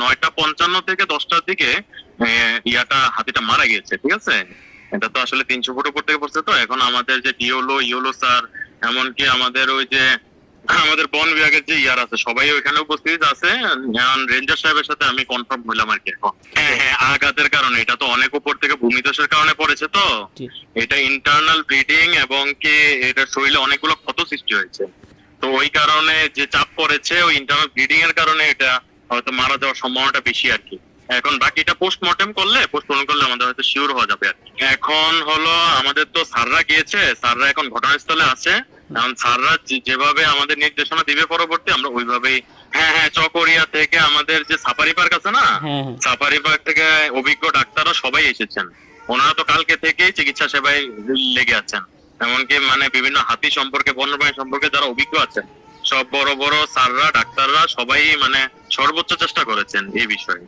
9:55 থেকে 10টার দিকে হাতিটা মারা গিয়েছে, ঠিক আছে। এটা তো আসলে 300 ফুট উপর থেকে পড়ছে। তো এখন আমাদের যে ইয়োলো স্যার, এমনকি আমাদের ওই যে আমাদের বন বিভাগের যে আছে সবাই ওইখানে উপস্থিত আছে। রেঞ্জার সাহেবের সাথে আমি কনফার্ম হলাম আর কি এখন। হ্যাঁ, আঘাতের কারণে, এটা তো অনেক উপর থেকে ভূমিধসের কারণে পড়েছে। তো এটা ইন্টারনাল ব্লিডিং এবং কি এটা শরীরে অনেকগুলো ক্ষত সৃষ্টি হয়েছে। তো ওই কারণে যে চাপ পড়েছে, ওই ইন্টারনাল ব্লিডিং এর কারণে এটা হয়তো মারা যাওয়ার সম্ভাবনাটা বেশি আর কি। এখন বাকিটা পোস্টমর্টেম করলে আমাদের হয়তো শিওর হওয়া যাবে আর কি। এখন হলো আমাদের তো স্যাররা গিয়েছে, স্যাররা এখন ঘটনাস্থলে আছে। এখন স্যাররা যেভাবে আমাদের নির্দেশনা দিবে পরবর্তী, আমরা ওইভাবেই। হ্যাঁ, চকরিয়া থেকে আমাদের যে সাফারি পার্ক আছে না, সাফারি পার্ক থেকে অভিজ্ঞ ডাক্তাররা সবাই এসেছেন। ওনারা তো কালকে থেকেই চিকিৎসা সেবায় লেগে আছেন। এমনকি মানে বিভিন্ন হাতি সম্পর্কে, বন্যপ্রাণী সম্পর্কে যারা অভিজ্ঞ আছেন, সব বড় বড় স্যাররা, ডাক্তাররা সবাই মানে সর্বোচ্চ চেষ্টা করেছেন এই বিষয়ে।